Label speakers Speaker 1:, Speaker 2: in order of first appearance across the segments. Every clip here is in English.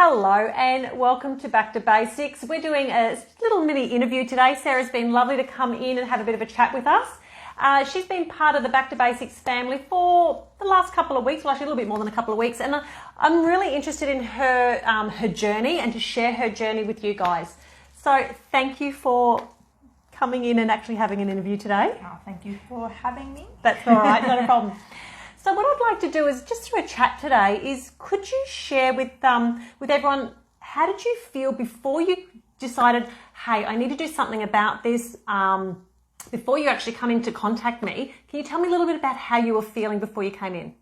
Speaker 1: Hello and welcome to Back to Basics. We're doing a little mini interview today. Sarah's been lovely to come in and have a bit of a chat with us. She's been part of the Back to Basics family for the last couple of weeks, well actually a little bit more than a couple of weeks, and I'm really interested in her journey and to share her journey with you guys. So thank you for coming in and actually having an interview today.
Speaker 2: Oh, thank you for having me.
Speaker 1: That's all right, not a problem. So what I'd like to do is just through a chat today is could you share with everyone, how did you feel before you decided, hey, I need to do something about this, before you actually come in to contact me? Can you tell me a little bit about how you were feeling before you came in?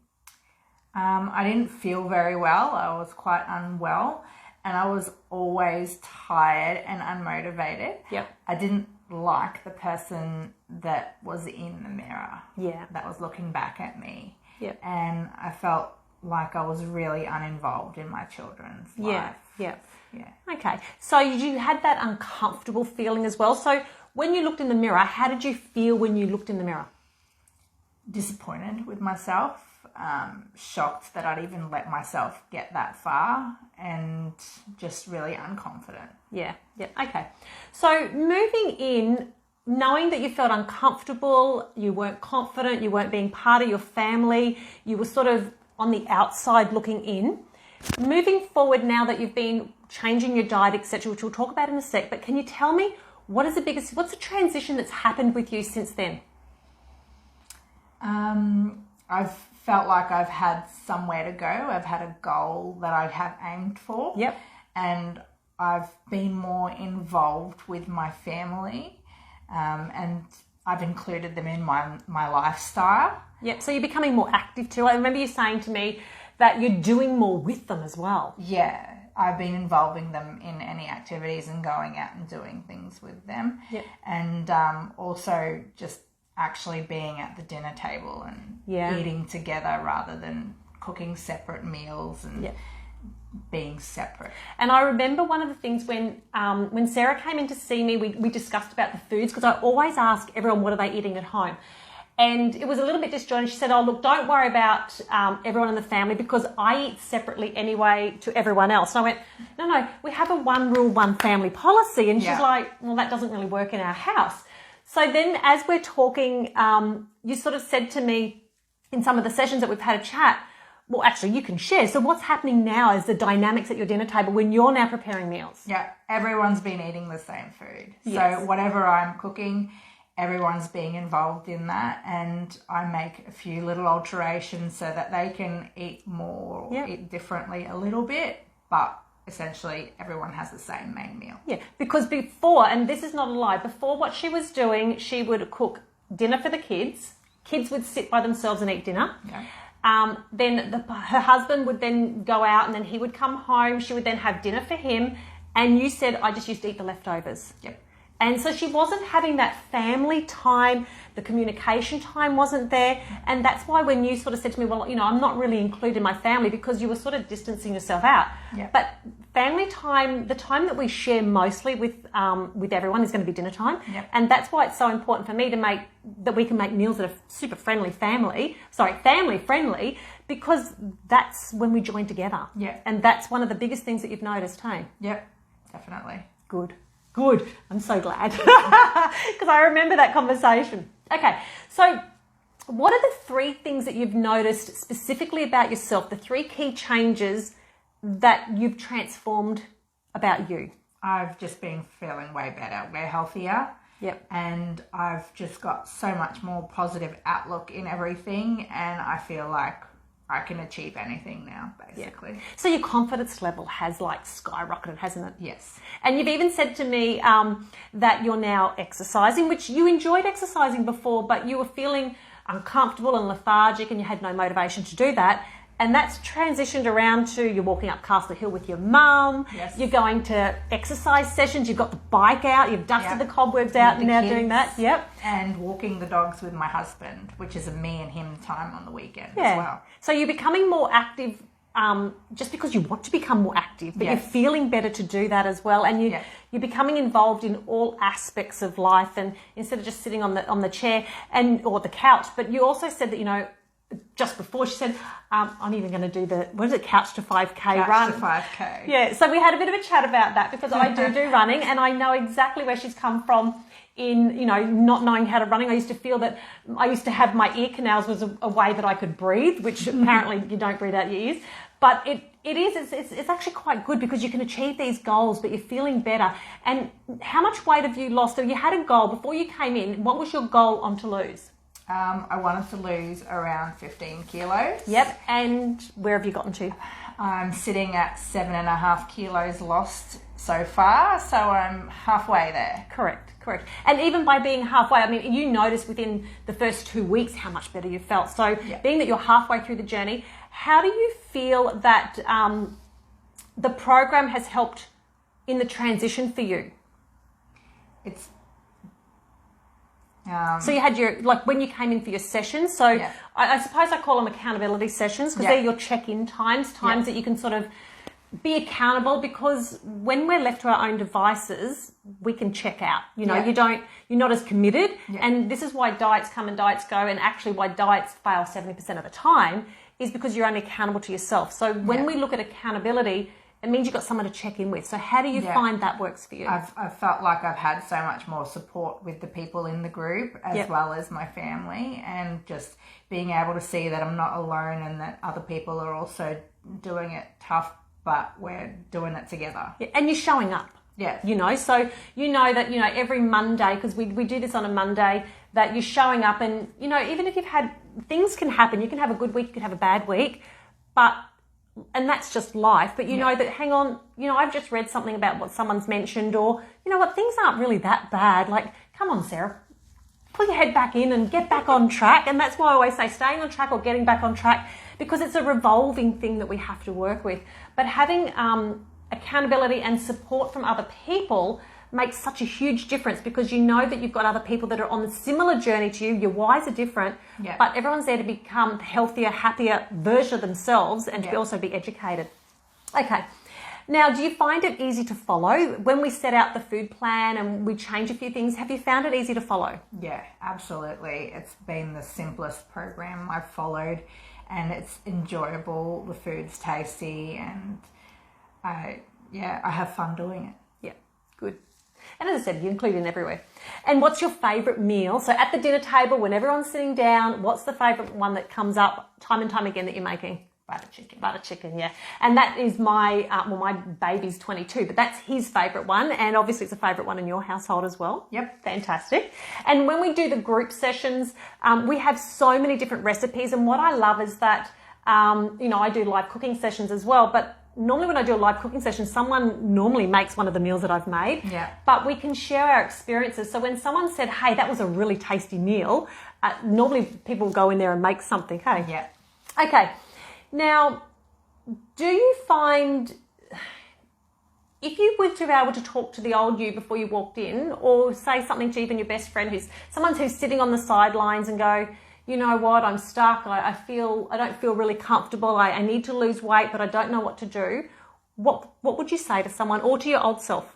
Speaker 2: I didn't feel very well. I was quite unwell and I was always tired and unmotivated.
Speaker 1: Yep.
Speaker 2: I didn't like the person that was in the mirror.
Speaker 1: Yeah.
Speaker 2: That was looking back at me.
Speaker 1: Yep.
Speaker 2: And I felt like I was really uninvolved in my children's life.
Speaker 1: Yeah.
Speaker 2: Yeah.
Speaker 1: Okay. So you had that uncomfortable feeling as well. So when you looked in the mirror, how did you feel when you looked in the mirror?
Speaker 2: Disappointed with myself, shocked that I'd even let myself get that far, and just really unconfident.
Speaker 1: Yeah. Okay. So moving in, knowing that you felt uncomfortable, you weren't confident, you weren't being part of your family, you were sort of on the outside looking in. Moving forward now that you've been changing your diet, etc., which we'll talk about in a sec, but can you tell me what's the transition that's happened with you since then?
Speaker 2: I've felt like I've had somewhere to go. I've had a goal that I have aimed for.
Speaker 1: Yep.
Speaker 2: And I've been more involved with my family, and I've included them in my lifestyle.
Speaker 1: Yep. So you're becoming more active too. I remember you saying to me that you're doing more with them as well.
Speaker 2: Yeah. I've been involving them in any activities and going out and doing things with them.
Speaker 1: Yep.
Speaker 2: And also just actually being at the dinner table and eating together rather than cooking separate meals and being separate.
Speaker 1: And I remember one of the things when Sarah came in to see me, we discussed about the foods, because I always ask everyone, what are they eating at home? And it was a little bit disjointed. She said, oh, look, don't worry about everyone in the family because I eat separately anyway to everyone else. And I went, no, we have a one rule, one family policy. And she's like, well, that doesn't really work in our house. So then as we're talking, you sort of said to me in some of the sessions that we've had a chat, well, actually, you can share. So what's happening now is the dynamics at your dinner table when you're now preparing meals.
Speaker 2: Yeah, everyone's been eating the same food.
Speaker 1: Yes.
Speaker 2: So whatever I'm cooking, everyone's being involved in that, and I make a few little alterations so that they can eat more, eat differently a little bit, but essentially everyone has the same main meal.
Speaker 1: Yeah, because before, and this is not a lie, before what she was doing, she would cook dinner for the kids. Kids would sit by themselves and eat dinner.
Speaker 2: Yeah.
Speaker 1: Then her husband would then go out and then he would come home. She would then have dinner for him. And you said, I just used to eat the leftovers.
Speaker 2: Yep.
Speaker 1: And so she wasn't having that family time, the communication time wasn't there. And that's why when you sort of said to me, well, I'm not really including my family, because you were sort of distancing yourself out.
Speaker 2: Yep.
Speaker 1: But family time, the time that we share mostly with everyone is going to be dinner time.
Speaker 2: Yep.
Speaker 1: And that's why it's so important for me that we can make meals that are super family friendly, because that's when we join together.
Speaker 2: Yeah.
Speaker 1: And that's one of the biggest things that you've noticed, hey?
Speaker 2: Yep, definitely.
Speaker 1: Good. I'm so glad because I remember that conversation. Okay, so what are the three things that you've noticed specifically about yourself, the three key changes that you've transformed about you?
Speaker 2: I've just been feeling way better, way healthier.
Speaker 1: Yep.
Speaker 2: And I've just got so much more positive outlook in everything, and I feel like I can achieve anything now, basically.
Speaker 1: Yeah. So your confidence level has skyrocketed, hasn't it?
Speaker 2: Yes.
Speaker 1: And you've even said to me that you're now exercising, which you enjoyed exercising before, but you were feeling uncomfortable and lethargic and you had no motivation to do that. And that's transitioned around to you're walking up Castle Hill with your mum.
Speaker 2: Yes.
Speaker 1: You're going to exercise sessions. You've got the bike out. You've dusted the cobwebs out and now doing that. Yep.
Speaker 2: And walking the dogs with my husband, which is a me and him time on the weekend as well.
Speaker 1: So you're becoming more active just because you want to become more active, but you're feeling better to do that as well. And you're becoming involved in all aspects of life, and instead of just sitting on the chair or the couch. But you also said that, just before, she said, I'm even going to do the, what is it, Couch to 5K
Speaker 2: Couch
Speaker 1: run.
Speaker 2: to 5K.
Speaker 1: Yeah, so we had a bit of a chat about that because I do running, and I know exactly where she's come from in, you know, not knowing how to running. I used to feel that I used to have my ear canals was a way that I could breathe, which apparently you don't breathe out your ears. But it's actually quite good because you can achieve these goals, but you're feeling better. And how much weight have you lost? So you had a goal before you came in. What was your goal on to lose?
Speaker 2: I wanted to lose around 15 kilos.
Speaker 1: Yep. And where have you gotten to?
Speaker 2: I'm sitting at 7.5 kilos lost so far, so I'm halfway there.
Speaker 1: Correct. And even by being halfway, I mean, you notice within the first 2 weeks how much better you felt. So being that you're halfway through the journey, how do you feel that the program has helped in the transition for you?
Speaker 2: It's
Speaker 1: so you had your, like when you came in for your sessions, so I suppose I call them accountability sessions because they're your check-in times that you can sort of be accountable, because when we're left to our own devices, we can check out. You know, you're not as committed. And this is why diets come and diets go, and actually why diets fail 70% of the time is because you're only accountable to yourself. So when we look at accountability, it means you've got someone to check in with. So how do you find that works for you?
Speaker 2: I've felt like I've had so much more support with the people in the group as well as my family, and just being able to see that I'm not alone and that other people are also doing it tough, but we're doing it together.
Speaker 1: Yeah, and you're showing up.
Speaker 2: Yeah.
Speaker 1: You know, so you know that, you know, every Monday, because we do this on a Monday, that you're showing up, and, you know, even if you've had, things can happen. You can have a good week, you can have a bad week, and that's just life. But you know that, hang on, you know, I've just read something about what someone's mentioned, or, you know what, things aren't really that bad. Like, come on, Sarah, put your head back in and get back on track. And that's why I always say staying on track or getting back on track, because it's a revolving thing that we have to work with. But having accountability and support from other people makes such a huge difference, because you know that you've got other people that are on a similar journey to you. Your whys are different, but everyone's there to become healthier, happier version of themselves, and to also be educated. Okay. Now, do you find it easy to follow? When we set out the food plan and we change a few things, have you found it easy to follow?
Speaker 2: Yeah, absolutely. It's been the simplest program I've followed, and it's enjoyable. The food's tasty, and I have fun doing it.
Speaker 1: Yeah, good. And as I said, you include it everywhere. And what's your favourite meal? So at the dinner table, when everyone's sitting down, what's the favourite one that comes up time and time again that you're making?
Speaker 2: Butter chicken.
Speaker 1: Butter chicken, yeah. And that is my, my baby's 22, but that's his favourite one. And obviously it's a favourite one in your household as well.
Speaker 2: Yep.
Speaker 1: Fantastic. And when we do the group sessions, we have so many different recipes. And what I love is that, you know, I do live cooking sessions as well, but normally when I do a live cooking session, someone normally makes one of the meals that I've made.
Speaker 2: Yeah.
Speaker 1: But we can share our experiences. So when someone said, hey, that was a really tasty meal, normally people go in there and make something, hey?
Speaker 2: Yeah.
Speaker 1: Okay. Now, do you find, if you were to be able to talk to the old you before you walked in, or say something to even your best friend who's sitting on the sidelines and go, you know what, I'm stuck, I don't feel really comfortable, I need to lose weight, but I don't know what to do, what would you say to someone, or to your old self?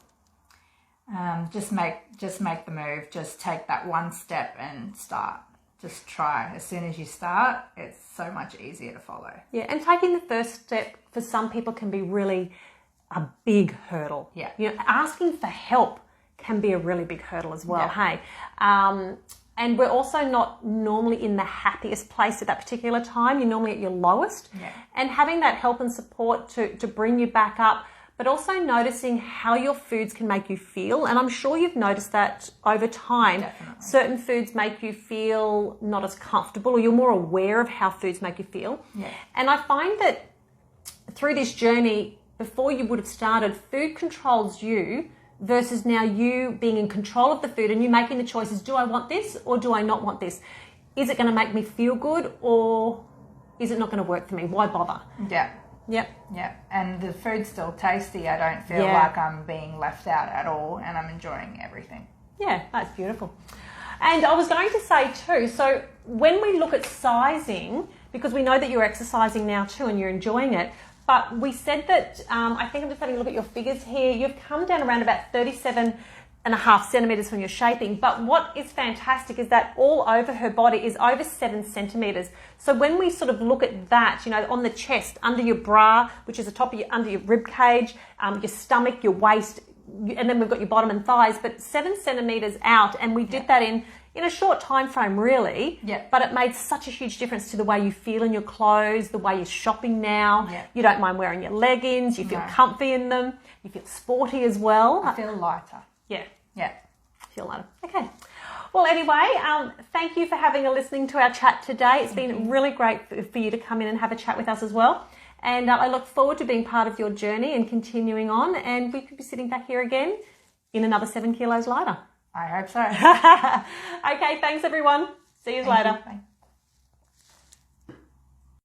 Speaker 2: Just make the move. Just take that one step and start. Just try. As soon as you start, it's so much easier to follow. Yeah,
Speaker 1: and taking the first step for some people can be really a big hurdle.
Speaker 2: Yeah.
Speaker 1: You know, asking for help can be a really big hurdle as well, hey? And we're also not normally in the happiest place at that particular time. You're normally at your lowest.
Speaker 2: Yeah.
Speaker 1: And having that help and support to bring you back up, but also noticing how your foods can make you feel. And I'm sure you've noticed that over time.
Speaker 2: Definitely.
Speaker 1: Certain foods make you feel not as comfortable, or you're more aware of how foods make you feel.
Speaker 2: Yeah.
Speaker 1: And I find that through this journey, before you would have started, food controls you versus now you being in control of the food and you making the choices. Do I want this or do I not want this? Is it going to make me feel good, or is it not going to work for me? Why bother?
Speaker 2: Yeah.
Speaker 1: Yep.
Speaker 2: Yeah, and the food's still tasty. I don't feel like I'm being left out at all, and I'm enjoying everything.
Speaker 1: Yeah, that's beautiful. And I was going to say too, so when we look at sizing, because we know that you're exercising now too and you're enjoying it, but we said that, I think I'm just having a look at your figures here, you've come down around about 37 1.5 centimeters from your shaping. But what is fantastic is that all over her body is over 7 centimeters. So when we sort of look at that, you know, on the chest, under your bra, which is the top of under your rib cage, your stomach, your waist, and then we've got your bottom and thighs, but 7 centimeters out, and we did that in a short time frame, really.
Speaker 2: Yeah.
Speaker 1: But it made such a huge difference to the way you feel in your clothes, the way you're shopping now.
Speaker 2: Yeah.
Speaker 1: You don't mind wearing your leggings. You feel comfy in them. You feel sporty as well.
Speaker 2: I feel lighter.
Speaker 1: Yeah.
Speaker 2: Yeah.
Speaker 1: Feel lighter. Okay. Well, anyway, thank you for listening to our chat today. It's been really great for you to come in and have a chat with us as well. And I look forward to being part of your journey and continuing on. And we could be sitting back here again in another 7 kilos lighter.
Speaker 2: I hope so.
Speaker 1: Okay, thanks everyone. See you later.
Speaker 2: Bye.